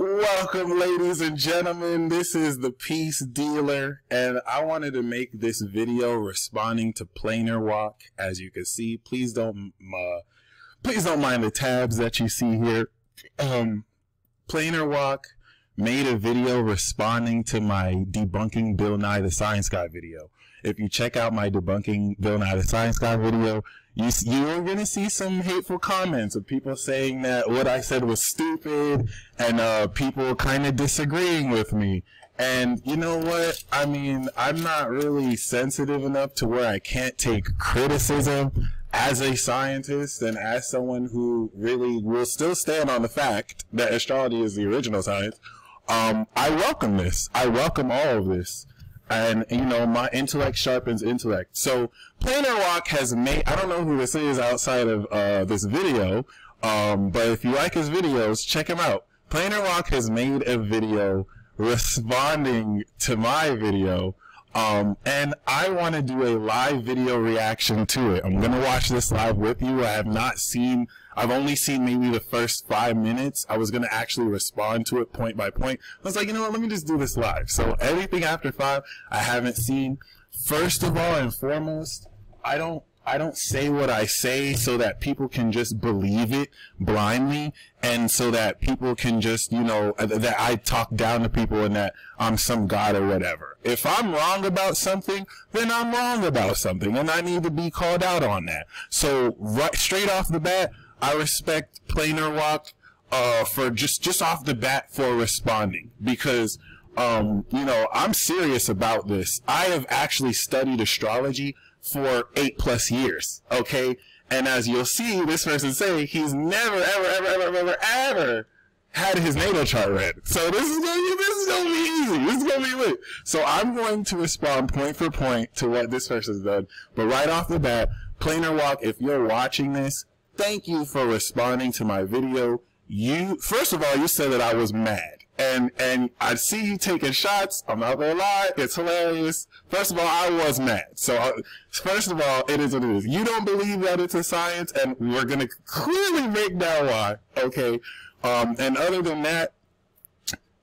Welcome, ladies and gentlemen. This is the Peace Dealer, and I wanted to make this video responding to Planarwalk. As you can see, please don't mind the tabs that you see here. Planarwalk made a video responding to my debunking Bill Nye the Science Guy video. If you check out my debunking Bill Nye the Science Guy video, you're going to see some hateful comments of people saying that what I said was stupid and people kind of disagreeing with me. And you know what? I mean, I'm not really sensitive enough to where I can't take criticism as a scientist and as someone who really will still stand on the fact that astrology is the original science. I welcome this. I welcome all of this. And, you know, my intellect sharpens intellect. So, Planarwalk has made, I don't know who this is outside of this video, but if you like his videos, check him out. Planarwalk has made a video responding to my video, and I want to do a live video reaction to it. I'm going to watch this live with you. I've only seen maybe the first 5 minutes. I was going to actually respond to it point by point. I was like, you know what, let me just do this live. So everything after 5, I haven't seen. First of all and foremost, I don't say what I say so that people can just believe it blindly, and so that people can just, you know, that I talk down to people and that I'm some god or whatever. If I'm wrong about something, then I'm wrong about something, and I need to be called out on that. So right straight off the bat, I respect Planarwalk for just off the bat for responding, because you know, I'm serious about this. I have actually studied astrology for 8+ years, okay? And as you'll see, this person say he's never, ever had his natal chart read. So this is gonna be easy. This is gonna be lit. So I'm going to respond point for point to what this person's done. But right off the bat, Planarwalk, if you're watching this, thank you for responding to my video. First of all, you said that I was mad. And I see you taking shots. I'm not gonna lie, it's hilarious. First of all, I was mad. So, first of all, it is what it is. You don't believe that it's a science, and we're gonna clearly make down why, okay? And other than that,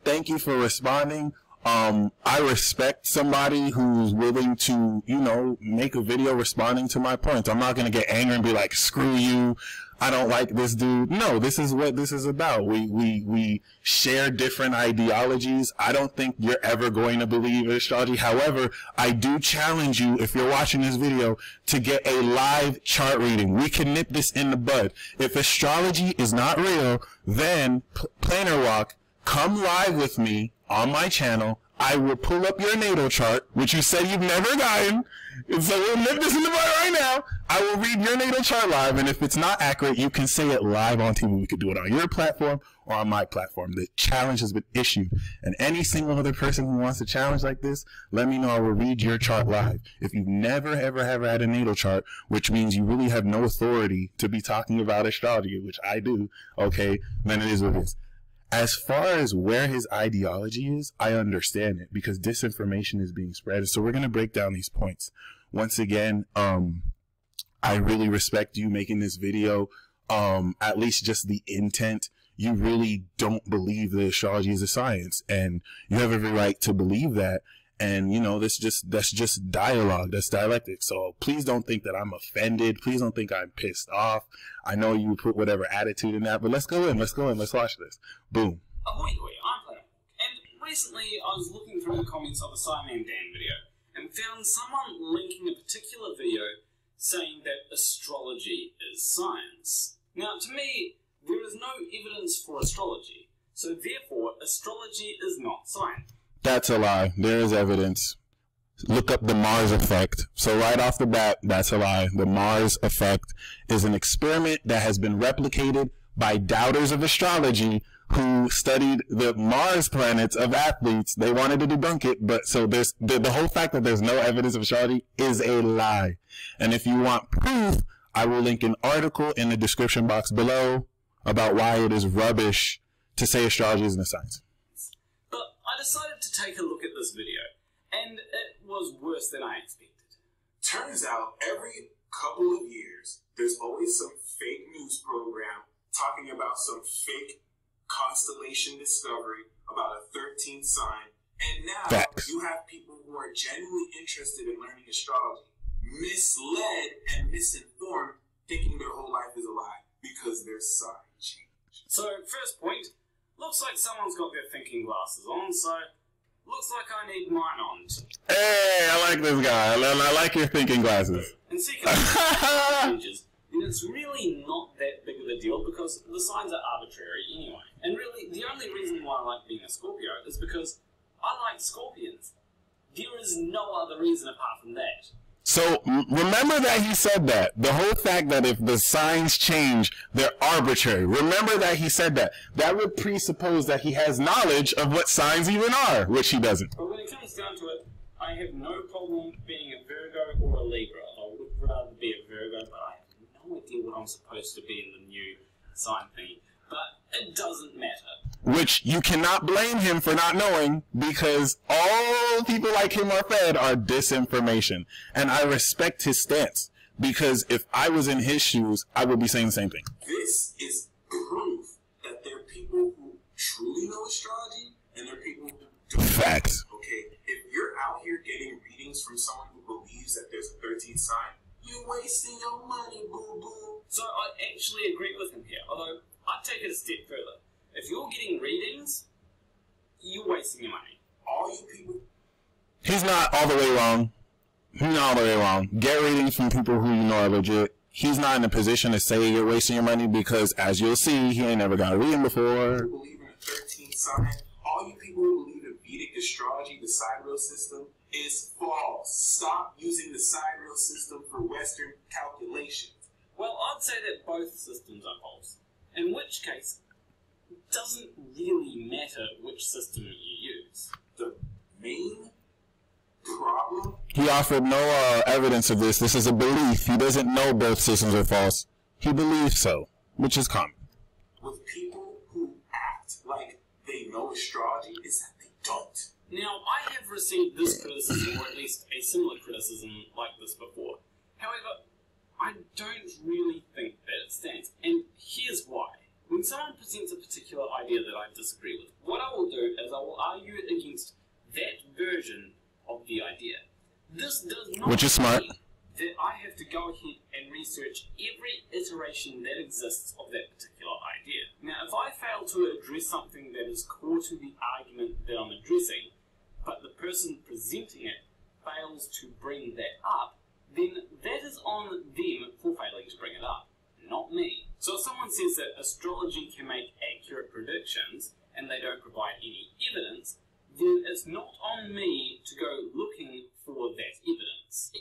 thank you for responding. I respect somebody who's willing to, you know, make a video responding to my points. I'm not gonna get angry and be like, screw you, I don't like this dude. No, this is what this is about. We share different ideologies. I don't think you're ever going to believe in astrology. However, I do challenge you, if you're watching this video, to get a live chart reading. We can nip this in the bud. If astrology is not real, then Planarwalk, come live with me on my channel. I will pull up your natal chart, which you said you've never gotten. So we'll nip this in the bud right now. I will read your natal chart live, and if it's not accurate, you can say it live on TV. We could do it on your platform or on my platform. The challenge has been issued, and any single other person who wants a challenge like this, let me know. I will read your chart live. If you've never, ever had a natal chart, which means you really have no authority to be talking about astrology, which I do, okay, then it is what it is. As far as where his ideology is, I understand it, because disinformation is being spread. So we're going to break down these points. Once again, I really respect you making this video, at least just the intent. You really don't believe that astrology is a science, and you have every right to believe that. And, you know, that's just dialogue. That's dialectic. So please don't think that I'm offended. Please don't think I'm pissed off. I know you put whatever attitude in that, but let's go in. Let's go in. Let's watch this. Boom. Ahoy, I'm Planarwalk. And recently I was looking through the comments of a Simon Dan video and found someone linking a particular video saying that astrology is science. Now, to me, there is no evidence for astrology. So therefore, astrology is not science. That's a lie. There is evidence. Look up the Mars effect. So right off the bat, that's a lie. The Mars effect is an experiment that has been replicated by doubters of astrology who studied the Mars planets of athletes. They wanted to debunk it, but so there's the whole fact that there's no evidence of astrology is a lie. And if you want proof, I will link an article in the description box below about why it is rubbish to say astrology isn't a science. I decided to take a look at this video, and it was worse than I expected. Turns out every couple of years, there's always some fake news program talking about some fake constellation discovery about a 13th sign, and now Facts. you have people who are genuinely interested in learning astrology, misled and misinformed, thinking their whole life is a lie because their sign changed. So, first point, looks like someone's got their thinking glasses on, so looks like I need mine on too. Hey, I like this guy. I like your thinking glasses. And secondly, changes, then it's really not that big of a deal because the signs are arbitrary anyway. And really, the only reason why I like being a Scorpio is because I like scorpions. There is no other reason apart from that. So remember that he said that. The whole fact that if the signs change, they're arbitrary. Remember that he said that. That would presuppose that he has knowledge of what signs even are, which he doesn't. But when it comes down to it, I have no problem being a Virgo or a Libra. I would rather be a Virgo, but I have no idea what I'm supposed to be in the new sign thing. But it doesn't matter. Which you cannot blame him for not knowing, because all people like him are fed are disinformation. And I respect his stance, because if I was in his shoes, I would be saying the same thing. This is proof that there are people who truly know astrology and there are people who don't. Facts. Okay, if you're out here getting readings from someone who believes that there's a 13th sign, you're wasting your money, boo-boo. So I actually agree with him here, although I'd take it a step further. If you're getting readings, you're wasting your money. All you people... He's not all the way wrong. He's not all the way wrong. Get readings from people who you know are legit. He's not in a position to say you're wasting your money because, as you'll see, he ain't never got a reading before. Who believe in the 13th sign, all you people who believe in Vedic astrology, the sidereal system, is false. Stop using the sidereal system for Western calculations. Well, I'd say that both systems are false. In which case, it doesn't really matter which system you use. The main problem... He offered no evidence of this. This is a belief. He doesn't know both systems are false. He believes so, which is common. With people who act like they know astrology is that they don't. Now, I have received this criticism, or at least a similar criticism like this before. However, I don't really think that it stands, and here's why. When someone presents a particular idea that I disagree with, what I will do is I will argue against that version of the idea. This does not Which is smart. mean that I have to go ahead and research every iteration that exists of that particular idea. Now, if I fail to address something that is core to the argument that I'm addressing, but the person presenting it fails to bring that up, then that is on them for failing to bring it up, not me. So if someone says that astrology can make accurate predictions and they don't provide any evidence, then it's not on me to go looking for that evidence.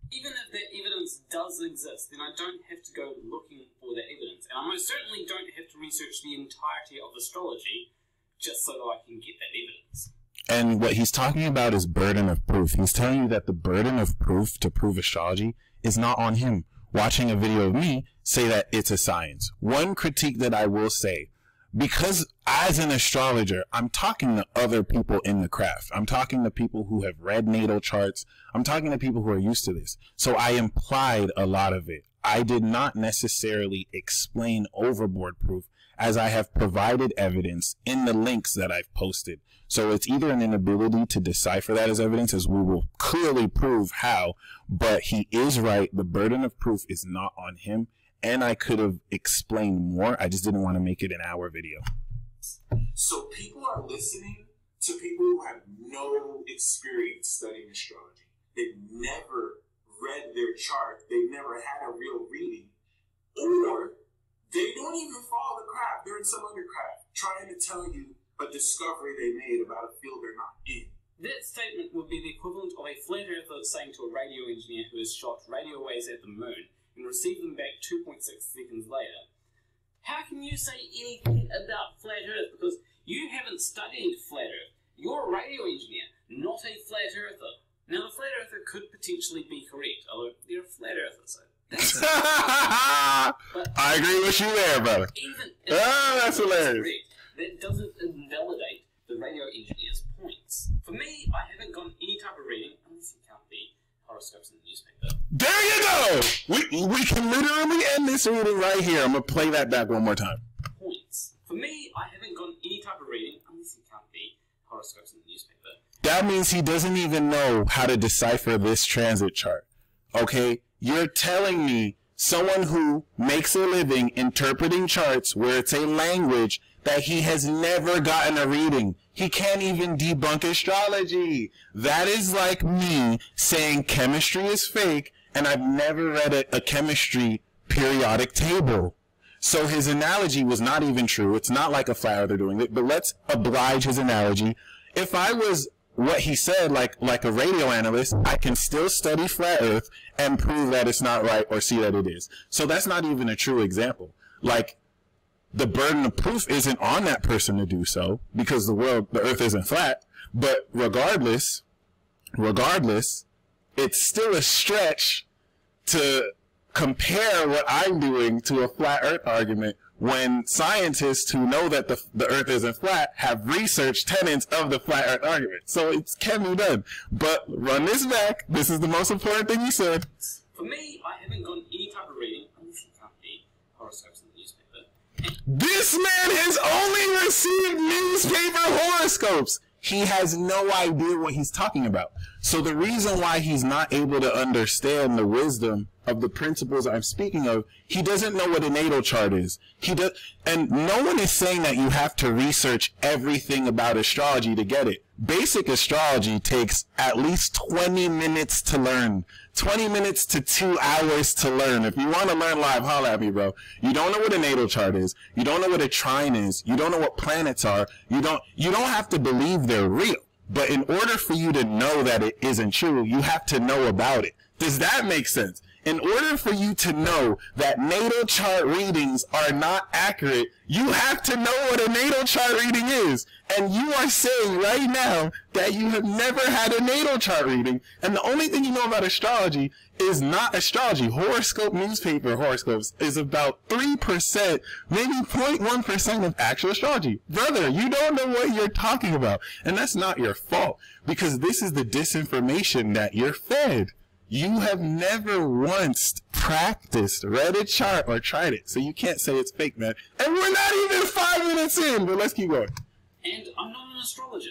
Even if that evidence does exist, then I don't have to go looking for that evidence. And I most certainly don't have to research the entirety of astrology just so that I can get that evidence. And what he's talking about is burden of proof. He's telling you that the burden of proof to prove astrology is not on him. Watching a video of me say that it's a science. One critique that I will say, because as an astrologer, I'm talking to other people in the craft. I'm talking to people who have read natal charts. I'm talking to people who are used to this. So I implied a lot of it. I did not necessarily explain overboard proof, as I have provided evidence in the links that I've posted. So it's either an inability to decipher that as evidence, as we will clearly prove how, but he is right. The burden of proof is not on him, and I could have explained more. I just didn't want to make it an hour video. So people are listening to people who have no experience studying astrology. They've never read their chart. They've never had a real reading. Or they don't even follow the craft. They're in some other craft trying to tell you a discovery they made about a field they're not in. That statement would be the equivalent of a flat earther saying to a radio engineer who has shot radio waves at the moon and received them back 2.6 seconds later, how can you say anything about flat earth because you haven't studied flat earth? You're a radio engineer, not a flat earther. Now, the flat earther could potentially be correct, although they're a flat earther, so that's I agree with you there, brother. even that's hilarious. correct, that doesn't invalidate the radio engineer's points. For me, I haven't gotten any type of reading, unless you count the horoscopes in the newspaper. There you go! We can literally end this reading right here. I'm going to play that back one more time. Points. For me, I haven't gotten horoscopes in the newspaper. That means he doesn't even know how to decipher this transit chart. Okay? You're telling me someone who makes a living interpreting charts where it's a language that he has never gotten a reading. He can't even debunk astrology. That is like me saying chemistry is fake and I've never read a chemistry periodic table. So his analogy was not even true. It's not like a flat earther doing it, but let's oblige his analogy. If I was what he said, like a radio analyst, I can still study flat earth and prove that it's not right or see that it is. So that's not even a true example. Like, the burden of proof isn't on that person to do so because the earth isn't flat. But regardless, it's still a stretch to compare what I'm doing to a flat earth argument when scientists who know that the earth isn't flat have researched tenets of the flat earth argument. So it can be done. But run this back. This is the most important thing you said. For me, I haven't gotten any type of reading. Unless it can't be horoscopes in the newspaper. This man has only received newspaper horoscopes. He has no idea what he's talking about. So the reason why he's not able to understand the wisdom of the principles I'm speaking of, he doesn't know what a natal chart is. And no one is saying that you have to research everything about astrology to get it. Basic astrology takes at least 20 minutes to learn. 20 minutes to 2 hours to learn. If you want to learn live, holla at me, bro. You don't know what a natal chart is. You don't know what a trine is. You don't know what planets are. You don't have to believe they're real. But in order for you to know that it isn't true, you have to know about it. Does that make sense? In order for you to know that natal chart readings are not accurate, you have to know what a natal chart reading is. And you are saying right now that you have never had a natal chart reading, and the only thing you know about astrology is not astrology. Horoscope newspaper horoscopes is about 3%, maybe 0.1% of actual astrology. Brother, you don't know what you're talking about. And that's not your fault, because this is the disinformation that you're fed. You have never once practiced, read a chart, or tried it. So you can't say it's fake, man. And we're not even 5 minutes in, but let's keep going. And I'm not an astrologer,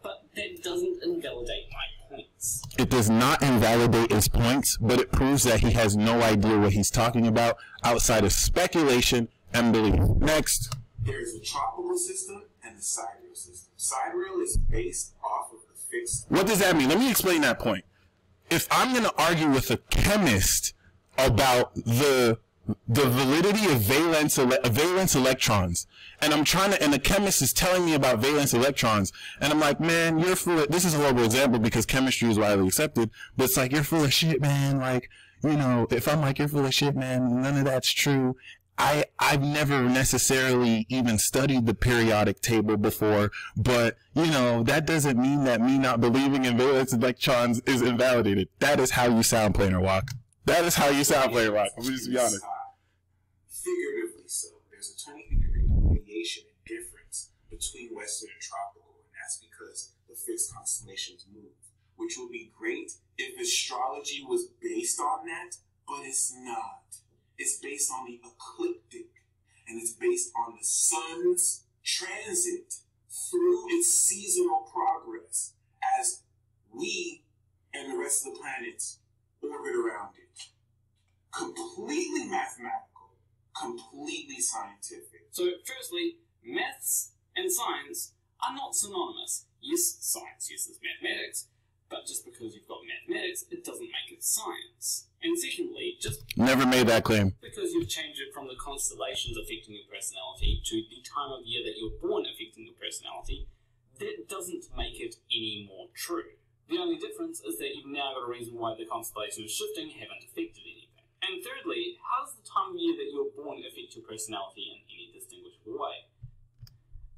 but that doesn't invalidate my points. It does not invalidate his points, but it proves that he has no idea what he's talking about outside of speculation and belief. Next. There is a tropical system and the sidereal system. Sidereal is based off of the fixed... What does that mean? Let me explain that point. If I'm going to argue with a chemist about the validity of valence electrons, and and the chemist is telling me about valence electrons, and I'm like, man, you're full of, this is a horrible example because chemistry is widely accepted, but it's like, you're full of shit, man. Like, you know, if I'm like, you're full of shit, man, none of that's true. I've never necessarily even studied the periodic table before, but, you know, that doesn't mean that me not believing in valence electrons is invalidated. That is how you sound, Planarwalk. That is how you sound, Planarwalk. I'm just be honest. Figuratively so. There's a 20-degree deviation in difference between Western and tropical, and that's because the fixed constellations move, which would be great if astrology was based on that, but it's not. It's based on the ecliptic, and it's based on the sun's transit through its seasonal progress as we and the rest of the planets orbit around it. Completely mathematical, completely scientific. So, firstly, maths and science are not synonymous. Yes, science uses mathematics, but just because you've got mathematics, it doesn't make it science. And secondly, just... Never made that claim. Because you've changed it from the constellations affecting your personality to the time of year that you're born affecting your personality, that doesn't make it any more true. The only difference is that you've now got a reason why the constellations shifting haven't affected anything. And thirdly, how does the time of year that you're born affect your personality in any distinguishable way?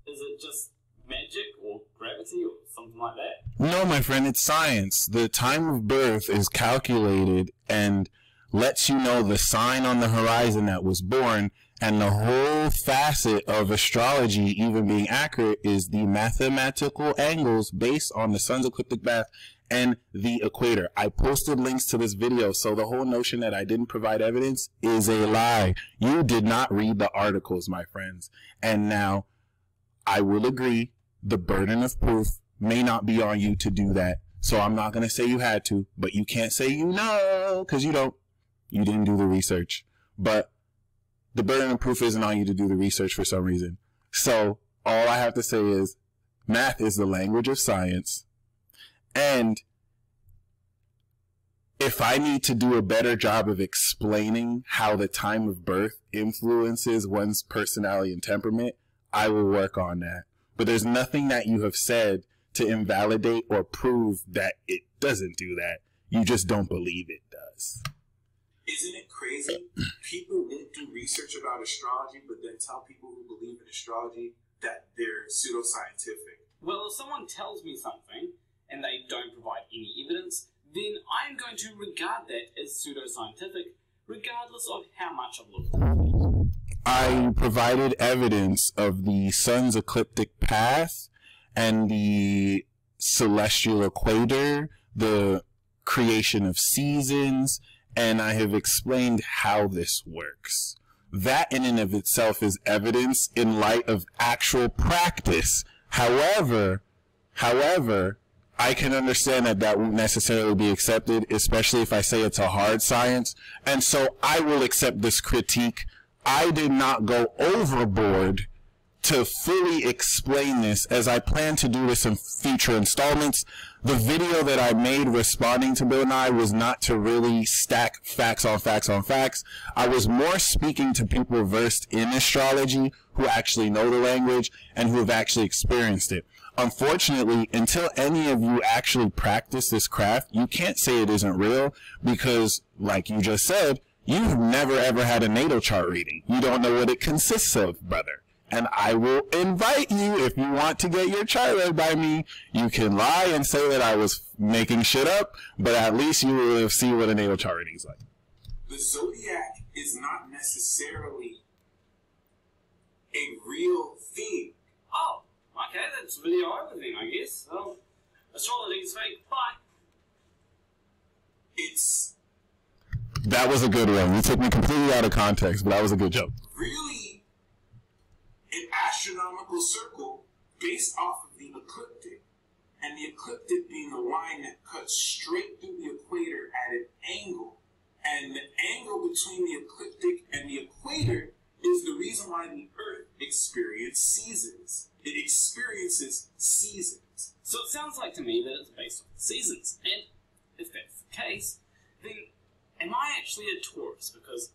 Is it just magic or gravity or something like that? No, my friend, it's science. The time of birth is calculated and lets you know the sign on the horizon that was born, and the whole facet of astrology even being accurate is the mathematical angles based on the sun's ecliptic path and the equator. I posted links to this video, so the whole notion that I didn't provide evidence is a lie. You did not read the articles, my friends. And now, I will agree the burden of proof may not be on you to do that. So I'm not going to say you had to, but you can't say you know, because you don't. You didn't do the research. But the burden of proof isn't on you to do the research for some reason. So all I have to say is math is the language of science. And if I need to do a better job of explaining how the time of birth influences one's personality and temperament, I will work on that. But there's nothing that you have said to invalidate or prove that it doesn't do that. You just don't believe it does. Isn't it crazy? People won't do research about astrology, but then tell people who believe in astrology that they're pseudoscientific. Well, if someone tells me something and they don't provide any evidence, then I'm going to regard that as pseudoscientific, regardless of how much I've looked into it. I provided evidence of the sun's ecliptic path and the celestial equator, the creation of seasons, and I have explained how this works. That in and of itself is evidence in light of actual practice. However, I can understand that that won't necessarily be accepted, especially if I say it's a hard science, and so I will accept this critique. I did not go overboard to fully explain this, as I plan to do this in future installments. The video that I made responding to Bill Nye was not to really stack facts on facts on facts. I was more speaking to people versed in astrology who actually know the language and who have actually experienced it. Unfortunately, until any of you actually practice this craft, you can't say it isn't real because, like you just said, you've never ever had a natal chart reading. You don't know what it consists of, brother. And I will invite you, if you want to get your chart read by me, you can lie and say that I was making shit up, but at least you will see what a natal chart reading is like. The zodiac is not necessarily a real thing. Oh, okay, that's video everything, I guess. Well, astrology is fake. Bye. That was a good one. You took me completely out of context, but that was a good joke. Really, an astronomical circle based off of the ecliptic, and the ecliptic being the line that cuts straight through the equator at an angle, and the angle between the ecliptic and the equator is the reason why the Earth experiences seasons. It experiences seasons. So it sounds like to me that it's based on seasons, and if that's the case, then am I actually a Taurus? Because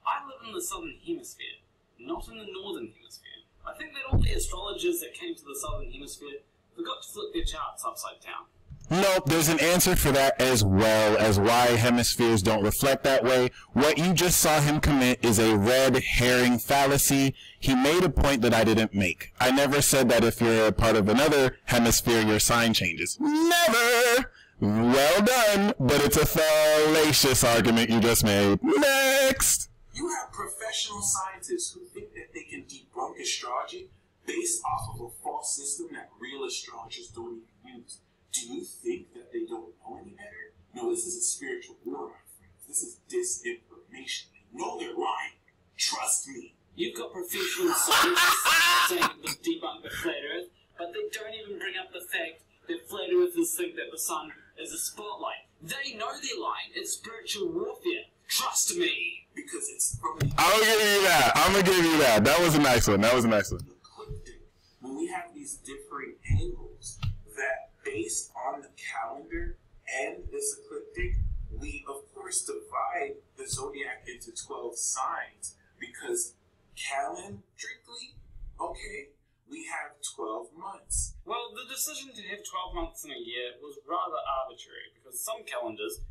I live in the southern hemisphere, not in the northern hemisphere. I think that all the astrologers that came to the southern hemisphere forgot to flip their charts upside down. Nope, there's an answer for that as well as why hemispheres don't reflect that way. What you just saw him commit is a red herring fallacy. He made a point that I didn't make. I never said that if you're a part of another hemisphere, your sign changes. Never! Well done, but it's a fallacious argument you just made. Next! You have professional scientists who think that they can debunk astrology based off of a false system that real astrologers don't even use. Do you think that they don't know any better? No, this is a spiritual war, my friends. This is disinformation. They know they're lying. Trust me. You've got professional scientists saying that debunk the flat Earth, but they don't even bring up the fact that flat earthers think that the sun is a spotlight. They know they're lying. It's spiritual warfare. Trust me. Because it's from the... I'm gonna give you that. I'm gonna give you that. That was a nice one. That was a nice one. Ecliptic. When we have these differing angles that, based on the calendar and this ecliptic, we of course divide the zodiac into 12 signs because calendarically, okay, we have 12 months. Well, the decision to have 12 months in a year was rather arbitrary because some calendars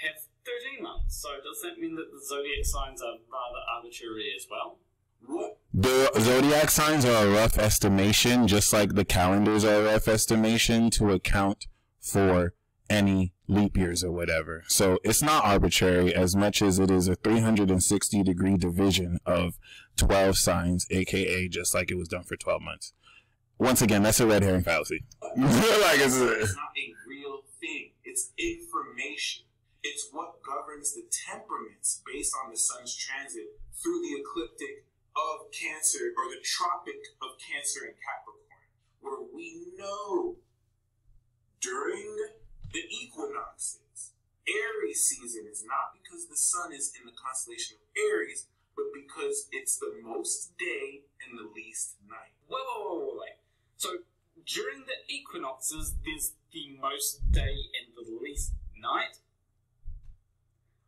have 13 months. So does that mean that the zodiac signs are rather arbitrary as well? What? The zodiac signs are a rough estimation, just like the calendars are a rough estimation to account for any leap years or whatever. So it's not arbitrary as much as it is a 360-degree division of 12 signs, aka just like it was done for 12 months. Once again, that's a red herring fallacy. It's not a real thing. It's information. It's what governs the temperaments based on the sun's transit through the ecliptic of Cancer or the tropic of Cancer and Capricorn, where we know during the equinoxes, Aries season is not because the sun is in the constellation of Aries, but because it's the most day and the least night. Wait. So, during the equinoxes, there's the most day and the least night?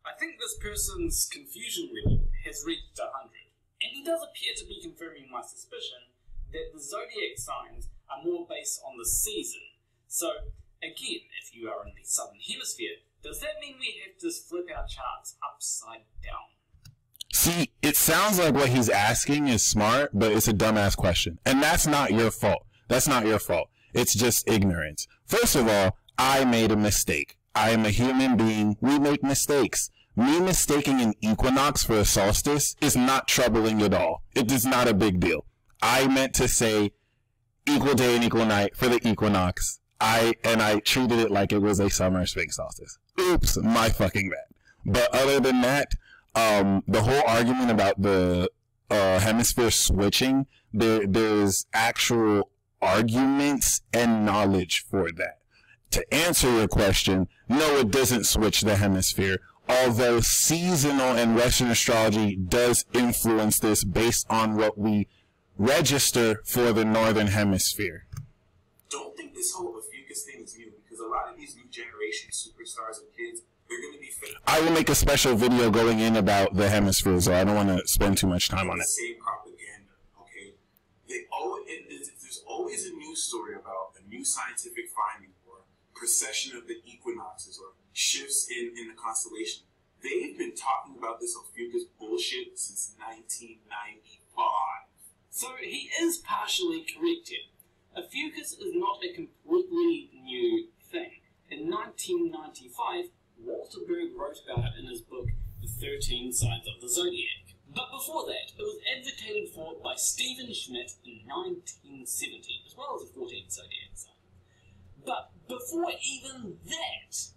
I think this person's confusion level has reached 100, and he does appear to be confirming my suspicion that the zodiac signs are more based on the season. So, again, if you are in the southern hemisphere, does that mean we have to flip our charts upside down? See, it sounds like what he's asking is smart, but it's a dumbass question. And that's not your fault. That's not your fault. It's just ignorance. First of all, I made a mistake. I am a human being. We make mistakes. Me mistaking an equinox for a solstice is not troubling at all. It is not a big deal. I meant to say equal day and equal night for the equinox. I treated it like it was a summer spring solstice. Oops, my fucking bad. But other than that, the whole argument about the hemisphere switching, there's actual arguments and knowledge for that. To answer your question, no, it doesn't switch the hemisphere, although seasonal and Western astrology does influence this based on what we register for the Northern Hemisphere. Don't think this whole Ophiuchus thing is new, because a lot of these new generation superstars and kids, they're going to be fake. I will make a special video going in about the hemisphere, so I don't want to spend too much time on it. Same propaganda, okay? There's always a news story about a new scientific finding or precession of the equinoxes or shifts in the constellation. They've been talking about this Ophiuchus bullshit since 1995. So he is partially correct here. Ophiuchus is not a completely new thing. In 1995, Walter Berg wrote about it in his book, The 13 Signs of the Zodiac. But before that, it was advocated for by Stephen Schmidt in 1970, as well as the 14th Zodiac sign. But before even that,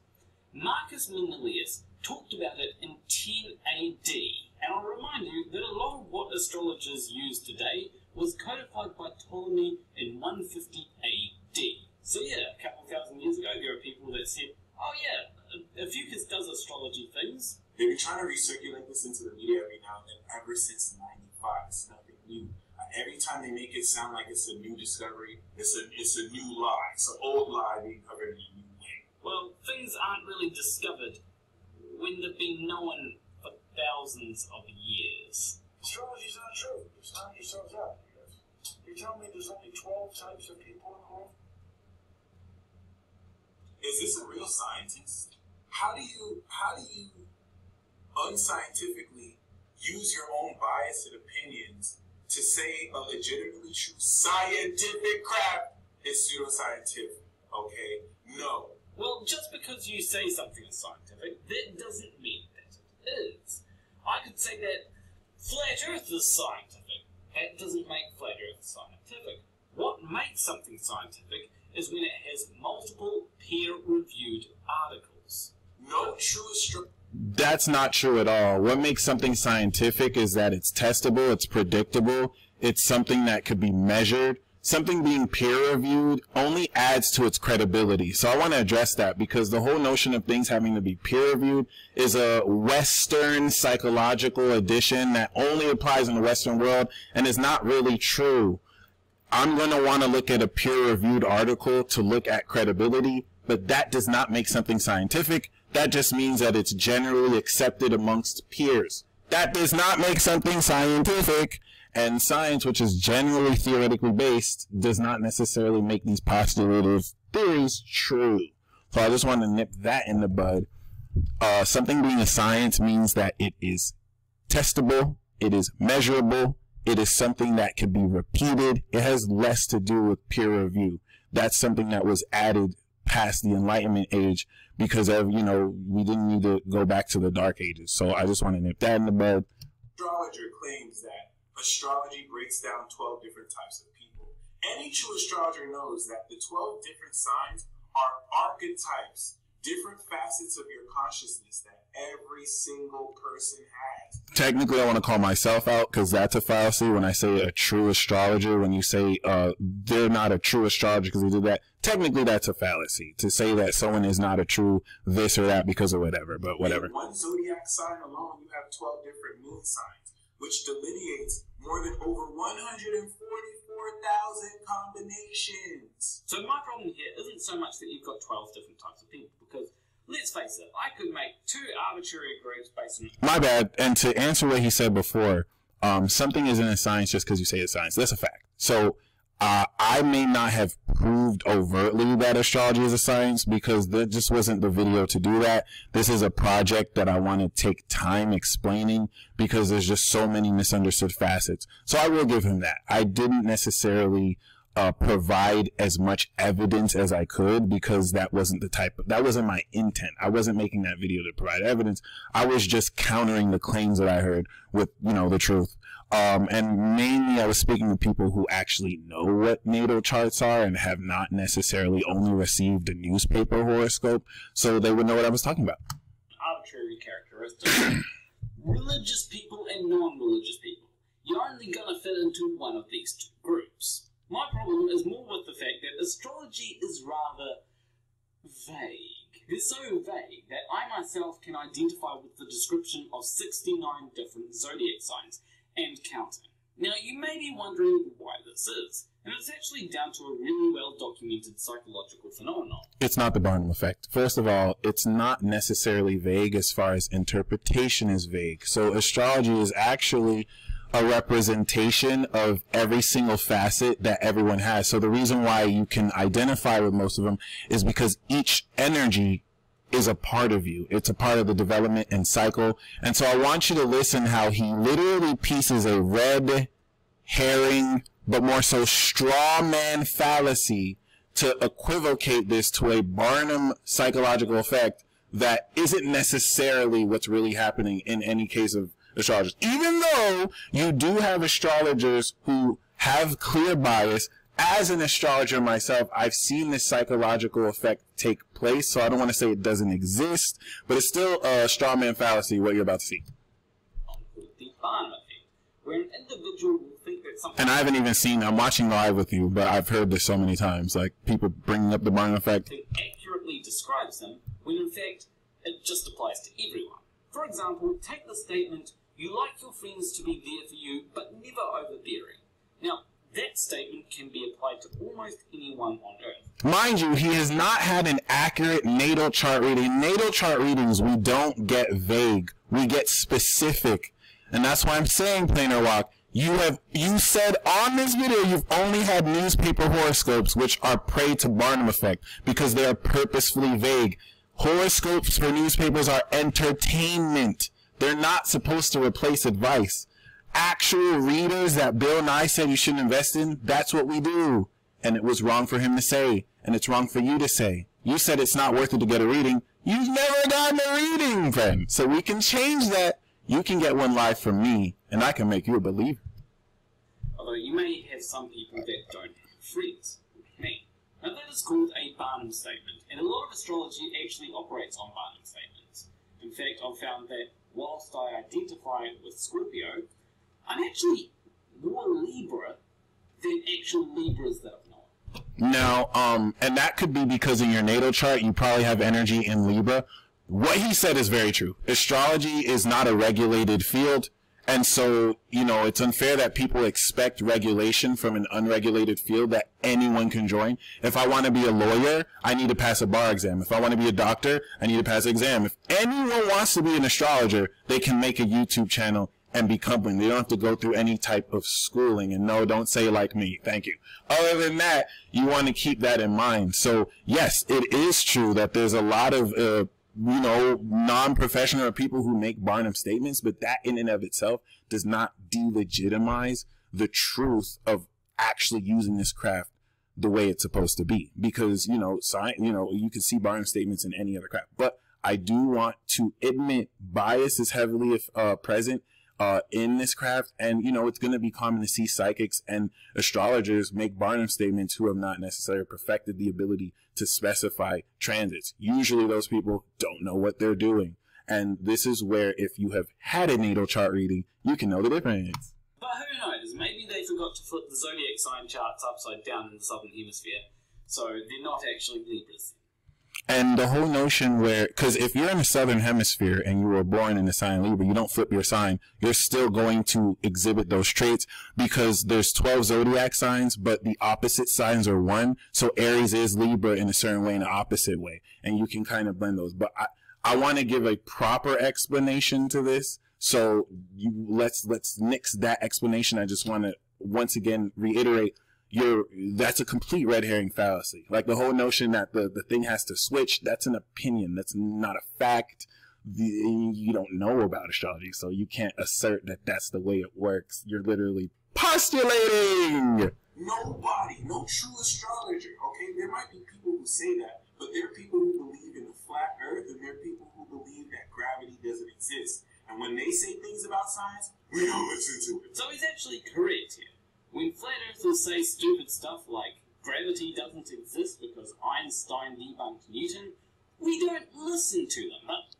Marcus Menelaus talked about it in 10 AD, and I'll remind you that a lot of what astrologers use today was codified by Ptolemy in 150 AD. So yeah, a couple thousand years ago, there are people that said, oh yeah, Ophiuchus does astrology things. They've been trying to recirculate this into the media every now and then, ever since 95. It's nothing new. Every time they make it sound like it's a new discovery, it's a new lie. It's an old lie being covered in a new way. Well, things aren't really discovered when they've been known for thousands of years. Astrology's not true. Just knock yourselves out. You tell me there's only 12 types of people in the world? Is this a real scientist? How do you unscientifically use your own bias and opinions to say a legitimately true scientific crap is pseudoscientific? Okay? No. Well, just because you say something is scientific, that doesn't mean that it is. I could say that Flat Earth is scientific. That doesn't make Flat Earth scientific. What makes something scientific is when it has multiple peer-reviewed articles. No true That's not true at all. What makes something scientific is that it's testable, it's predictable, it's something that could be measured. Something being peer-reviewed only adds to its credibility. So I want to address that because the whole notion of things having to be peer-reviewed is a Western psychological addition that only applies in the Western world and is not really true. I'm going to want to look at a peer-reviewed article to look at credibility, but that does not make something scientific. That just means that it's generally accepted amongst peers. That does not make something scientific. And science, which is generally theoretically based, does not necessarily make these postulative theories true. So I just want to nip that in the bud. Something being a science means that it is testable, it is measurable, it is something that can be repeated. It has less to do with peer review. That's something that was added past the Enlightenment age because of, we didn't need to go back to the Dark Ages. So I just want to nip that in the bud. Astrologer claims that astrology breaks down 12 different types of people. Any true astrologer knows that the 12 different signs are archetypes different facets of your consciousness that every single person has. Technically, I want to call myself out because that's a fallacy. When I say a true astrologer, when you say they're not a true astrologer because they did that, technically that's a fallacy. To say that someone is not a true this or that because of whatever, but whatever. In one zodiac sign alone, you have 12 different moon signs, which delineates more than over 144,000 combinations. So my problem here isn't so much that you've got 12 different types of people, because let's face it, I could make 2 arbitrary groups based on... My bad. And to answer what he said before, something isn't a science just because you say it's science. That's a fact. So I may not have proved overtly that astrology is a science because there just wasn't the video to do that. This is a project that I want to take time explaining because there's just so many misunderstood facets. So I will give him that. I didn't necessarily provide as much evidence as I could because that wasn't my intent. I wasn't making that video to provide evidence. I was just countering the claims that I heard with, the truth. And mainly I was speaking to people who actually know what natal charts are and have not necessarily only received a newspaper horoscope, so they would know what I was talking about. Arbitrary characteristics. Religious people and non-religious people. You're only going to fit into one of these 2 groups. My problem is more with the fact that astrology is rather vague. It's so vague that I myself can identify with the description of 69 different zodiac signs and counting. Now, you may be wondering why this is, and it's actually down to a really well-documented psychological phenomenon. It's not the Barnum effect. First of all, it's not necessarily vague as far as interpretation is vague. So astrology is actually a representation of every single facet that everyone has. So the reason why you can identify with most of them is because each energy is a part of you. It's a part of the development and cycle. And so I want you to listen how he literally pieces a red herring, but more so straw man fallacy to equivocate this to a Barnum psychological effect that isn't necessarily what's really happening in any case of astrologers. Even though you do have astrologers who have clear bias, as an astrologer myself, I've seen this psychological effect take place, so I don't want to say it doesn't exist, but it's still a straw man fallacy, what you're about to see. The Barnum effect, where an individual will think that something... And I haven't even seen, I'm watching live with you, but I've heard this so many times, like people bringing up the Barnum effect. It accurately describes them, when in fact, it just applies to everyone. For example, take the statement, you like your friends to be there for you, but never overbearing. Now, that statement can be applied to almost anyone on Earth. Mind you, he has not had an accurate natal chart reading. Natal chart readings, we don't get vague. We get specific. And that's why I'm saying, Planarwalk, you said on this video you've only had newspaper horoscopes, which are prey to Barnum effect, because they are purposefully vague. Horoscopes for newspapers are entertainment. They're not supposed to replace advice. Actual readers that Bill Nye said you shouldn't invest in, that's what we do. And it was wrong for him to say, and it's wrong for you to say. You said it's not worth it to get a reading. You've never gotten a reading, friend. So we can change that. You can get one live from me, and I can make you a believer. Although you may have some people that don't have friends, like me. Now that is called a Barnum statement, and a lot of astrology actually operates on Barnum statements. In fact, I've found that whilst I identify with Scorpio, I'm actually more Libra than actual Libras that I've known. Now, and that could be because in your natal chart, you probably have energy in Libra. What he said is very true. Astrology is not a regulated field. And so, it's unfair that people expect regulation from an unregulated field that anyone can join. If I want to be a lawyer, I need to pass a bar exam. If I want to be a doctor, I need to pass an exam. If anyone wants to be an astrologer, they can make a YouTube channel and become one. They don't have to go through any type of schooling. And no, don't say like me. Thank you. Other than that, you want to keep that in mind. So yes, it is true that there's a lot of, non-professional people who make Barnum statements, but that in and of itself does not delegitimize the truth of actually using this craft the way it's supposed to be. Because, science, you can see Barnum statements in any other craft. But I do want to admit bias is heavily present. in this craft. And, you know, it's going to be common to see psychics and astrologers make Barnum statements who have not necessarily perfected the ability to specify transits. Usually those people don't know what they're doing. And this is where, if you have had a natal chart reading, you can know the difference. But who knows? Maybe they forgot to flip the zodiac sign charts upside down in the southern hemisphere, so they're not actually Libras. And the whole notion where, because if you're in the southern hemisphere and you were born in the sign Libra, you don't flip your sign, you're still going to exhibit those traits, because there's 12 zodiac signs, but the opposite signs are 1. So Aries is Libra in a certain way, in the opposite way, and you can kind of blend those. But I want to give a proper explanation to this. So let's nix that explanation. I just want to once again reiterate, that's a complete red herring fallacy. Like the whole notion that the thing has to switch, that's an opinion. That's not a fact. You don't know about astrology, so you can't assert that that's the way it works. You're literally postulating. Nobody, no true astrologer, okay? There might be people who say that, but there are people who believe in a flat earth, and there are people who believe that gravity doesn't exist. And when they say things about science, we don't listen to it. So he's actually correct here. When flat earthers say stupid stuff like gravity doesn't exist because Einstein debunked Newton, we don't listen to them. But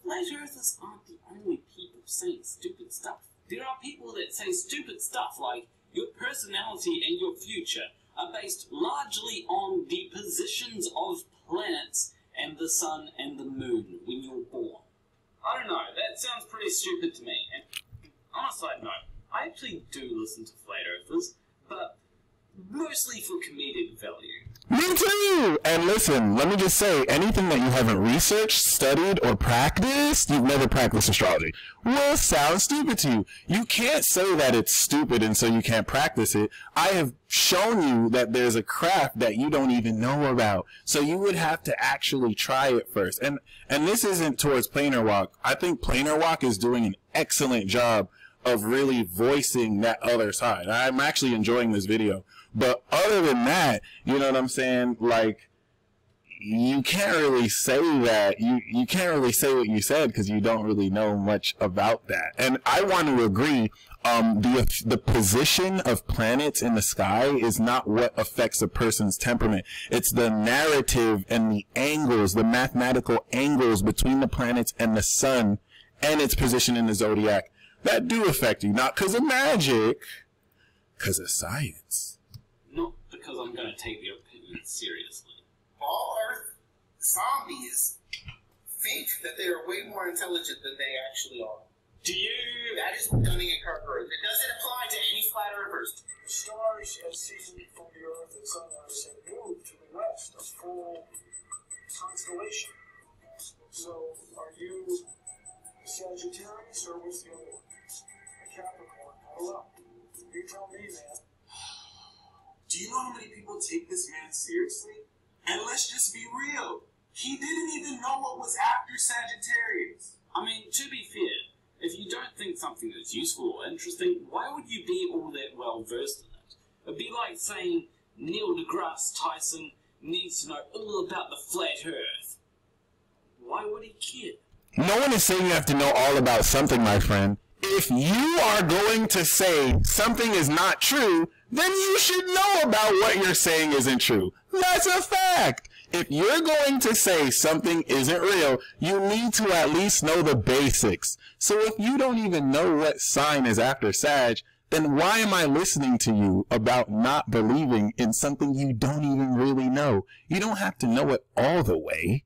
flat earthers aren't the only people saying stupid stuff. There are people that say stupid stuff like your personality and your future are based largely on the positions of planets and the sun and the moon when you're born. I don't know, that sounds pretty stupid to me. And on a side note, I actually do listen to flat earthers, but mostly for comedic value. Me too! And listen, let me just say, anything that you haven't researched, studied, or practiced, you've never practiced astrology, will sound stupid to you. You can't say that it's stupid and so you can't practice it. I have shown you that there's a craft that you don't even know about. So you would have to actually try it first. And this isn't towards Planarwalk. I think Planarwalk is doing an excellent job of really voicing that other side. I'm actually enjoying this video. But other than that, you know what I'm saying? Like, you can't really say that. You can't really say what you said because you don't really know much about that. And I want to agree, the position of planets in the sky is not what affects a person's temperament. It's the narrative and the angles, the mathematical angles between the planets and the sun and its position in the zodiac that do affect you. Not because of magic, because of science. Not because I'm going to take their opinion seriously. All Earth zombies think that they are way more intelligent than they actually are. Do you? That is gunning at Carver. It doesn't apply to any flat earthers. The stars, as seen from the Earth and sunrise, have moved to the west, a full constellation. So, are you Sagittarius or what's the other one? A Capricorn? I don't know. You tell me, man. Do you know how many people take this man seriously? And let's just be real. He didn't even know what was after Sagittarius. I mean, to be fair, if you don't think something is useful or interesting, why would you be all that well versed in it? It'd be like saying Neil deGrasse Tyson needs to know all about the flat earth. Why would he care? No one is saying you have to know all about something, my friend. If you are going to say something is not true, then you should know about what you're saying isn't true. That's a fact. If you're going to say something isn't real, you need to at least know the basics. So if you don't even know what sign is after Sag, then why am I listening to you about not believing in something you don't even really know? You don't have to know it all the way.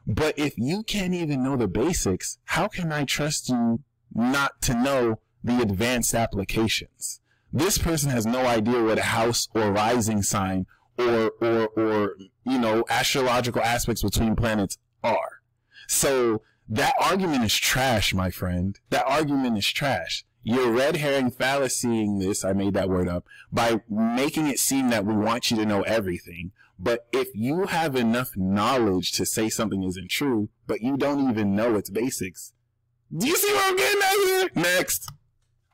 But if you can't even know the basics, how can I trust you not to know the advanced applications? This person has no idea what a house or rising sign or you know, astrological aspects between planets are. So that argument is trash, my friend. That argument is trash. You're red herring fallacying this, I made that word up, by making it seem that we want you to know everything. But if you have enough knowledge to say something isn't true, but you don't even know its basics, do you see what I'm getting at here? Next.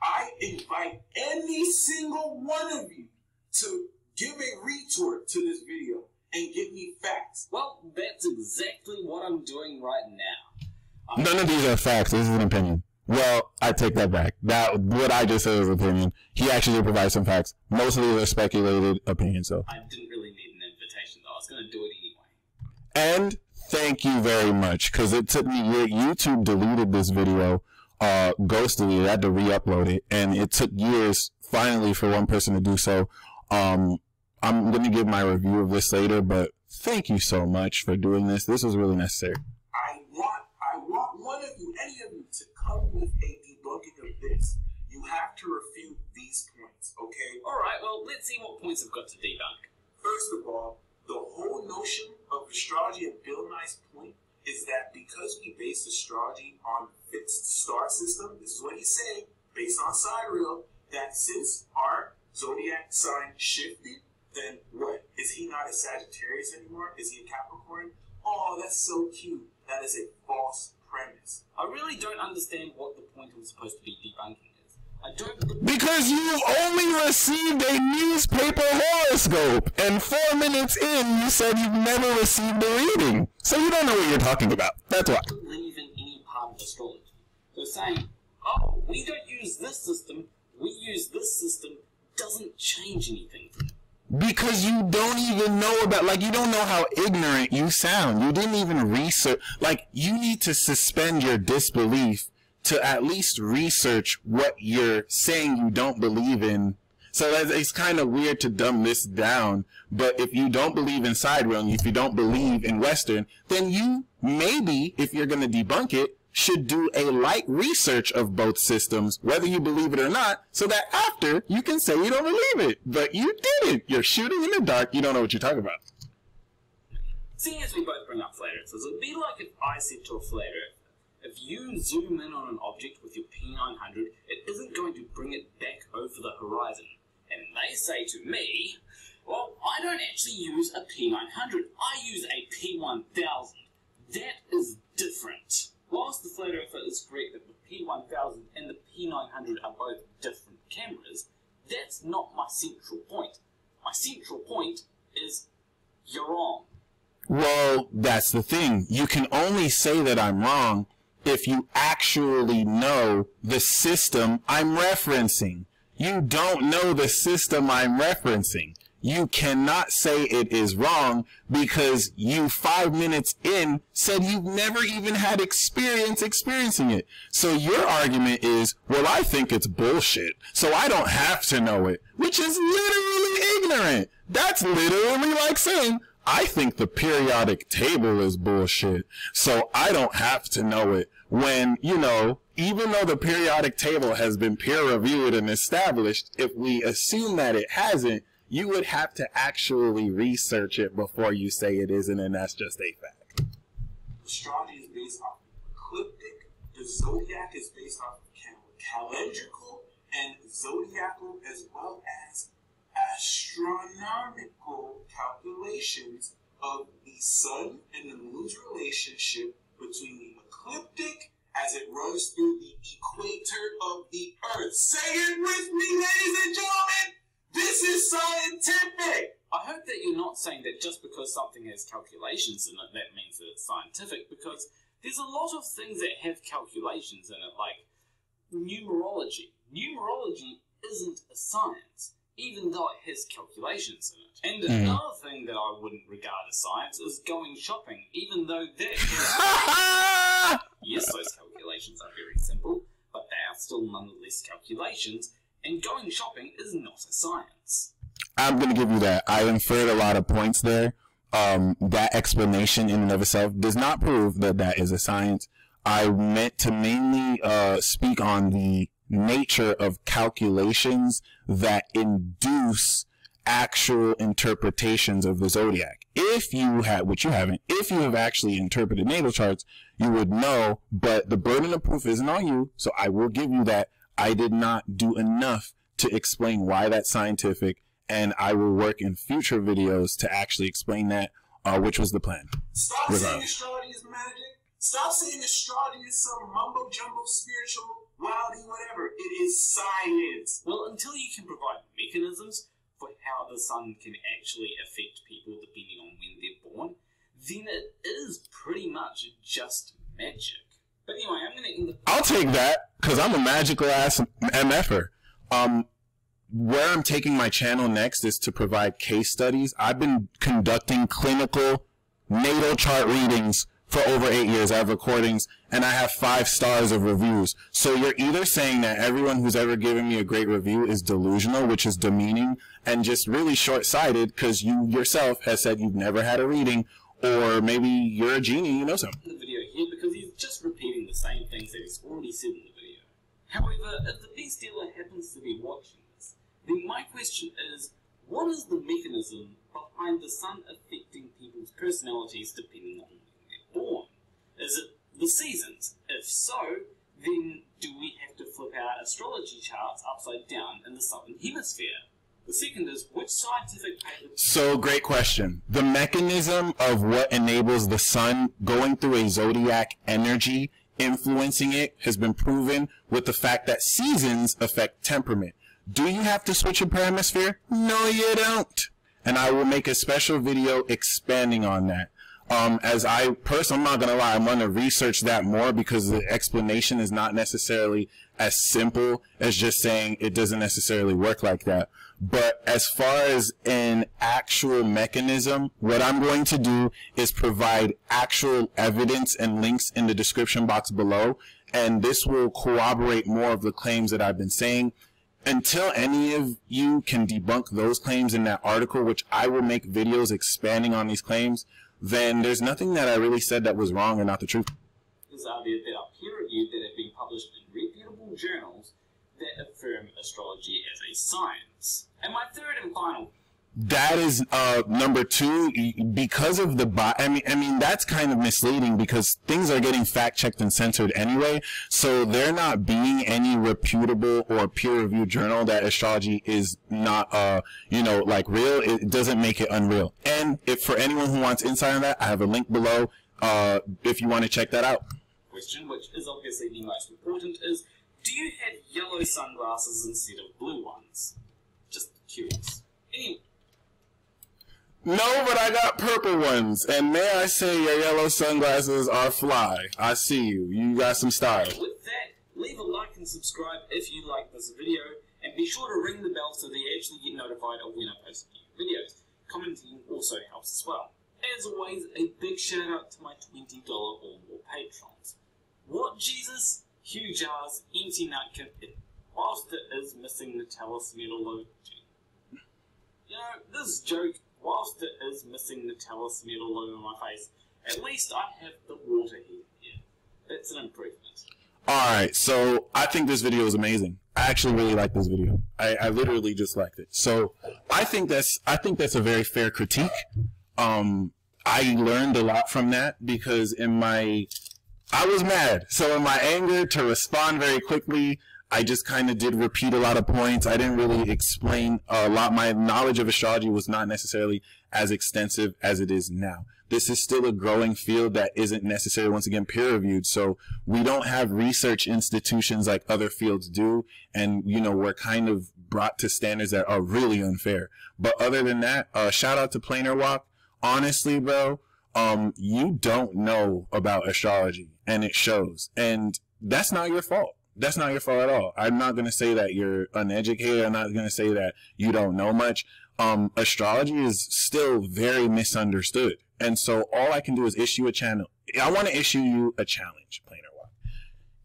I invite any single one of you to give a retort to this video and give me facts. Well, that's exactly what I'm doing right now. None of these are facts. This is an opinion. Well, I take that back. That what I just said was opinion. He actually provides some facts. Most of these are speculated opinions, though. I didn't really need an invitation, though. I was going to do it anyway. And thank you very much, because it took me YouTube deleted this video, ghost deleted. I had to re-upload it, and it took years finally for one person to do so. I'm going to give my review of this later, but thank you so much for doing this. This was really necessary. I want one of you, any of you, to come with a debunking of this. You have to refute these points, okay? Alright, well, let's see what points I've got to debunk. First of all, the whole notion of astrology and Bill Nye's point is that because we base astrology on fixed star system, this is what he's saying, based on sidereal, that since our zodiac sign shifted, then what? Is he not a Sagittarius anymore? Is he a Capricorn? Oh, that's so cute. That is a false premise. I really don't understand what the point I'm supposed to be debunking is. I don't... Because you only received a newspaper horoscope, and 4 minutes in, you said you've never received a reading. So you don't know what you're talking about. That's why. I don't believe in any part of astrology. So saying, oh, we don't use this system, we use this system, doesn't change anything for me. Because you don't even know about, like, you don't know how ignorant you sound. You didn't even research. Like, you need to suspend your disbelief to at least research what you're saying you don't believe in. So it's kind of weird to dumb this down. But if you don't believe in sidereal, and if you don't believe in Western, then you maybe, if you're going to debunk it, should do a light research of both systems, whether you believe it or not, so that after you can say you don't believe it. But you didn't. You're shooting in the dark. You don't know what you're talking about. Seeing as we both bring up flat earthers, it would be like if I said to a flat earther, if you zoom in on an object with your P900, it isn't going to bring it back over the horizon. And they say to me, well, I don't actually use a P900, I use a P1000. That is different. Whilst the flat earther is correct that the P1000 and the P900 are both different cameras, that's not my central point. My central point is you're wrong. Well, that's the thing. You can only say that I'm wrong if you actually know the system I'm referencing. You don't know the system I'm referencing. You cannot say it is wrong because you 5 minutes in said you've never even had experience experiencing it. So your argument is, well, I think it's bullshit, so I don't have to know it, which is literally ignorant. That's literally like saying, I think the periodic table is bullshit, so I don't have to know it. When, you know, even though the periodic table has been peer-reviewed and established, if we assume that it hasn't, you would have to actually research it before you say it isn't, and that's just a fact. Astrology is based off ecliptic. The zodiac is based off calendrical and zodiacal, as well as astronomical calculations of the sun and the moon's relationship between the ecliptic as it runs through the equator of the earth. Say it with me, ladies and gentlemen! This is scientific! I hope that you're not saying that just because something has calculations in it, that means that it's scientific, because there's a lot of things that have calculations in it, like numerology. Numerology isn't a science, even though it has calculations in it. And another thing that I wouldn't regard as science is going shopping, even though that has... Yes, those calculations are very simple, but they are still nonetheless calculations, and going shopping is not a science. I'm going to give you that. I inferred a lot of points there. That explanation in and of itself does not prove that that is a science. I meant to mainly speak on the nature of calculations that induce actual interpretations of the zodiac. If you have, which you haven't, if you have actually interpreted natal charts, you would know, but the burden of proof isn't on you, so I will give you that. I did not do enough to explain why that's scientific, and I will work in future videos to actually explain that, which was the plan. Stop saying astrology is magic. Stop saying astrology is some mumbo-jumbo spiritual, wildy, whatever. It is science. Well, until you can provide mechanisms for how the sun can actually affect people depending on when they're born, then it is pretty much just magic. But anyway, I'm going to end the... I'll take that. because I'm a magical ass MFer. Where I'm taking my channel next is to provide case studies. I've been conducting clinical natal chart readings for over 8 years. I have recordings, and I have 5 stars of reviews. So you're either saying that everyone who's ever given me a great review is delusional, which is demeaning, and just really short-sighted because you yourself has said you've never had a reading, or maybe you're a genie, you know something. The video here because he's just repeating the same things that he's already said in the video. However, if the Peace Dealer happens to be watching this, then my question is, what is the mechanism behind the sun affecting people's personalities depending on when they're born? Is it the seasons? If so, then do we have to flip our astrology charts upside down in the southern hemisphere? The second is, which scientific paper... So, great question. The mechanism of what enables the sun going through a zodiac energy, influencing it, has been proven with the fact that seasons affect temperament. Do you have to switch your hemisphere? No, you don't. And I will make a special video expanding on that. As I personally, I'm not going to lie, I'm going to research that more because the explanation is not necessarily as simple as just saying it doesn't necessarily work like that. But as far as an actual mechanism, what I'm going to do is provide actual evidence and links in the description box below. And this will corroborate more of the claims that I've been saying. Until any of you can debunk those claims in that article, which I will make videos expanding on these claims, then there's nothing that I really said that was wrong or not the truth. That are peer-reviewed that have been published in reputable journals that affirm astrology as a science. And my third and final... That is number 2, because of the I mean that's kind of misleading because things are getting fact-checked and censored anyway, so there not being any reputable or peer-reviewed journal that astrology is not you know, like real, it doesn't make it unreal. And if for anyone who wants insight on that, I have a link below if you want to check that out. Question, which is obviously the most important, is do you have yellow sunglasses instead of blue ones? Just curious. Anyway. No, but I got purple ones, and may I say your yellow sunglasses are fly. I see you. You got some style. With that, leave a like and subscribe if you like this video, and be sure to ring the bell so that you actually get notified of when I post new videos. Commenting also helps as well. As always, a big shout out to my $20 or more patrons. What Jesus? Hugh Jars, empty nutkin, whilst it is missing the Talus metal. You know, this joke, whilst it is missing the Talus metal logo on my face, at least I have the water heater here. That's an improvement. Alright, so I think this video is amazing. I actually really like this video. I literally just liked it. So I think that's a very fair critique. I learned a lot from that because I was mad. So in my anger to respond very quickly, I just kind of did repeat a lot of points. I didn't really explain a lot. My knowledge of astrology was not necessarily as extensive as it is now. This is still a growing field that isn't necessarily, once again, peer-reviewed. So we don't have research institutions like other fields do. And, you know, we're kind of brought to standards that are really unfair. But other than that, shout out to Planarwalk. Honestly, bro, you don't know about astrology, and it shows. And that's not your fault. That's not your fault at all. I'm not going to say that you're uneducated. I'm not going to say that you don't know much. Astrology is still very misunderstood. And so all I can do is issue a channel. I want to issue you a challenge, Planarwalk.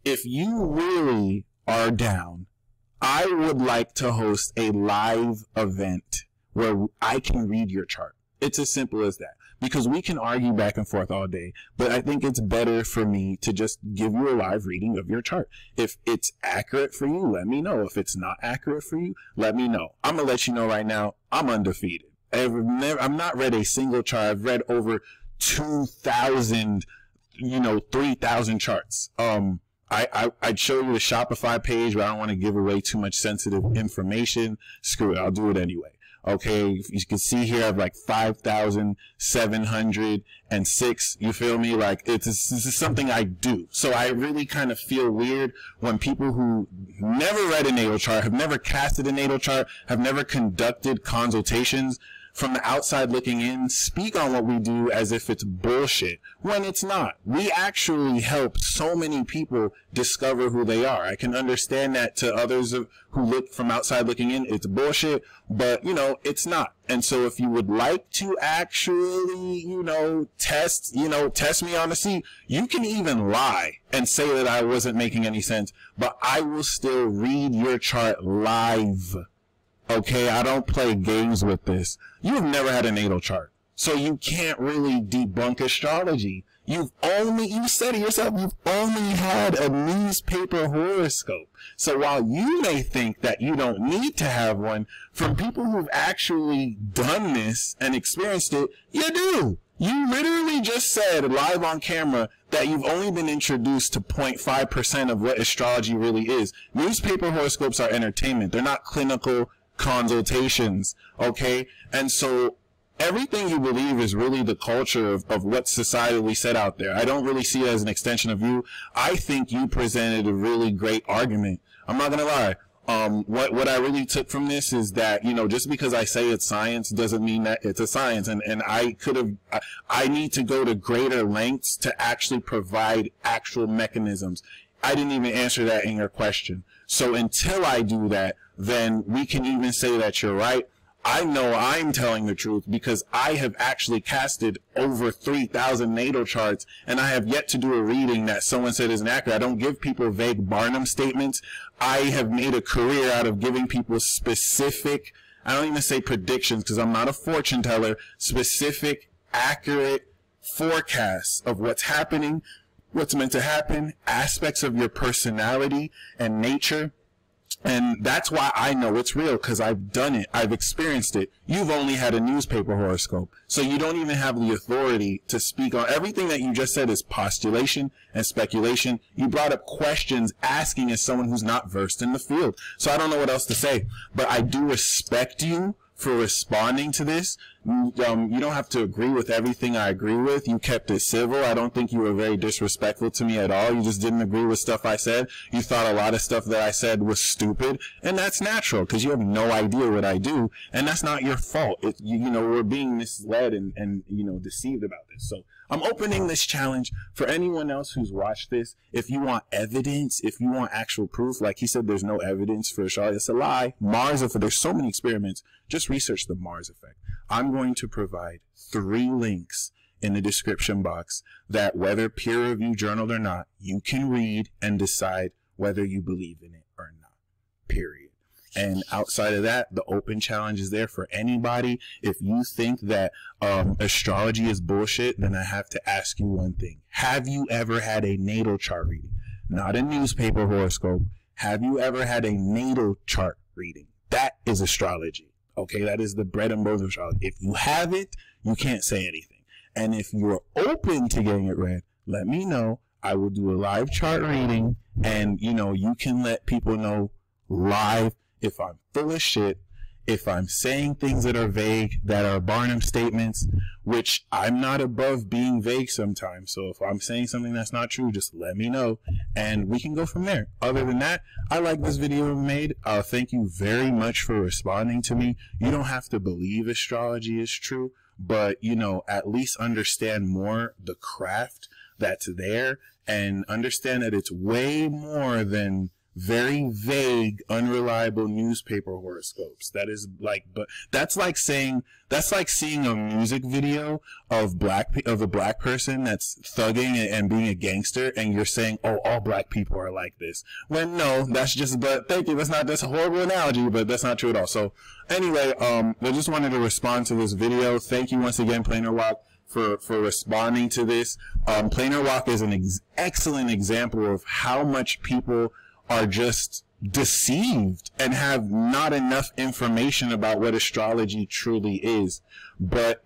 If you really are down, I would like to host a live event where I can read your chart. It's as simple as that. Because we can argue back and forth all day, but I think it's better for me to just give you a live reading of your chart. If it's accurate for you, let me know. If it's not accurate for you, let me know. I'm going to let you know right now, I'm undefeated. I've not read a single chart. I've read over 2,000, 3,000 charts. I'd show you the Shopify page, but I don't want to give away too much sensitive information. Screw it. I'll do it anyway. Okay, you can see here I have like 5,706. You feel me? Like this is something I do. So I really kind of feel weird when people who never read a natal chart, have never casted a natal chart, have never conducted consultations, from the outside looking in, speak on what we do as if it's bullshit, when it's not. We actually help so many people discover who they are. I can understand that to others who look from outside looking in, it's bullshit, but, you know, it's not. And so if you would like to actually, you know, test me on the sea, you can even lie and say that I wasn't making any sense, but I will still read your chart live. Okay, I don't play games with this. You have never had a natal chart, so you can't really debunk astrology. You said it yourself, you've only had a newspaper horoscope. So while you may think that you don't need to have one, from people who've actually done this and experienced it, you do. You literally just said live on camera that you've only been introduced to 0.5% of what astrology really is. Newspaper horoscopes are entertainment. They're not clinical consultations, okay? And so everything you believe is really the culture of what's societally set out there. I don't really see it as an extension of you. I think you presented a really great argument. I'm not gonna lie. What I really took from this is that, you know, just because I say it's science doesn't mean that it's a science. And I need to go to greater lengths to actually provide actual mechanisms. I didn't even answer that in your question. So until I do that, then we can even say that you're right. I know I'm telling the truth because I have actually casted over 3,000 natal charts, and I have yet to do a reading that someone said isn't accurate. I don't give people vague Barnum statements. I have made a career out of giving people specific, I don't even say predictions because I'm not a fortune teller, specific, accurate forecasts of what's happening, what's meant to happen, aspects of your personality and nature. And that's why I know it's real, because I've done it. I've experienced it. You've only had a newspaper horoscope. So you don't even have the authority to speak on everything that you just said is postulation and speculation. You brought up questions asking as someone who's not versed in the field. So I don't know what else to say, but I do respect you for responding to this. You don't have to agree with everything I agree with. You kept it civil. I don't think you were very disrespectful to me at all. You just didn't agree with stuff I said. You thought a lot of stuff that I said was stupid, and that's natural because you have no idea what I do, and that's not your fault. You know, we're being misled and you know, deceived about this. So I'm opening this challenge for anyone else who's watched this. If you want evidence, if you want actual proof, like he said, there's no evidence for astrology. It's a lie. Mars effect. There's so many experiments. Just research the Mars effect. I'm going to provide 3 links in the description box that, whether peer-reviewed journaled or not, you can read and decide whether you believe in it or not, period. And outside of that, the open challenge is there for anybody. If you think that astrology is bullshit, then I have to ask you one thing. Have you ever had a natal chart reading? Not a newspaper horoscope. Have you ever had a natal chart reading? That is astrology. Okay, that is the bread and bones of astrology. If you have it, you can't say anything. And if you're open to getting it read, let me know. I will do a live chart reading, and, you know, you can let people know live if I'm full of shit, if I'm saying things that are vague, that are Barnum statements, which I'm not above being vague sometimes. So if I'm saying something that's not true, just let me know, and we can go from there. Other than that, I like this video made. Thank you very much for responding to me. You don't have to believe astrology is true, but, you know, at least understand more the craft that's there, and understand that it's way more than very vague, unreliable newspaper horoscopes. That is like, but that's like seeing a music video of a black person that's thugging and being a gangster, and you're saying, oh, all black people are like this. When no, that's just, but thank you, that's a horrible analogy, but that's not true at all. So anyway, I just wanted to respond to this video. Thank you once again, Planarwalk, for responding to this. Planarwalk is an excellent example of how much people are just deceived and have not enough information about what astrology truly is. But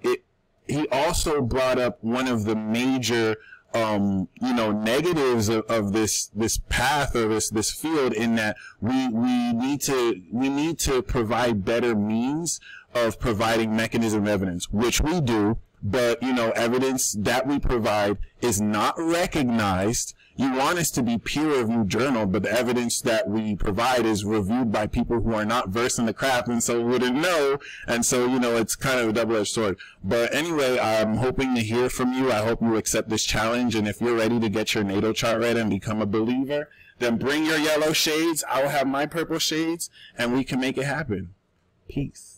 he also brought up one of the major you know, negatives of this path or this field, in that we need to provide better means of providing mechanism of evidence, which we do. But, you know, evidence that we provide is not recognized. You want us to be peer-reviewed journal, but the evidence that we provide is reviewed by people who are not versed in the craft and so wouldn't know. And so, you know, it's kind of a double-edged sword. But anyway, I'm hoping to hear from you. I hope you accept this challenge. And if you're ready to get your natal chart read and become a believer, then bring your yellow shades. I'll have my purple shades, and we can make it happen. Peace.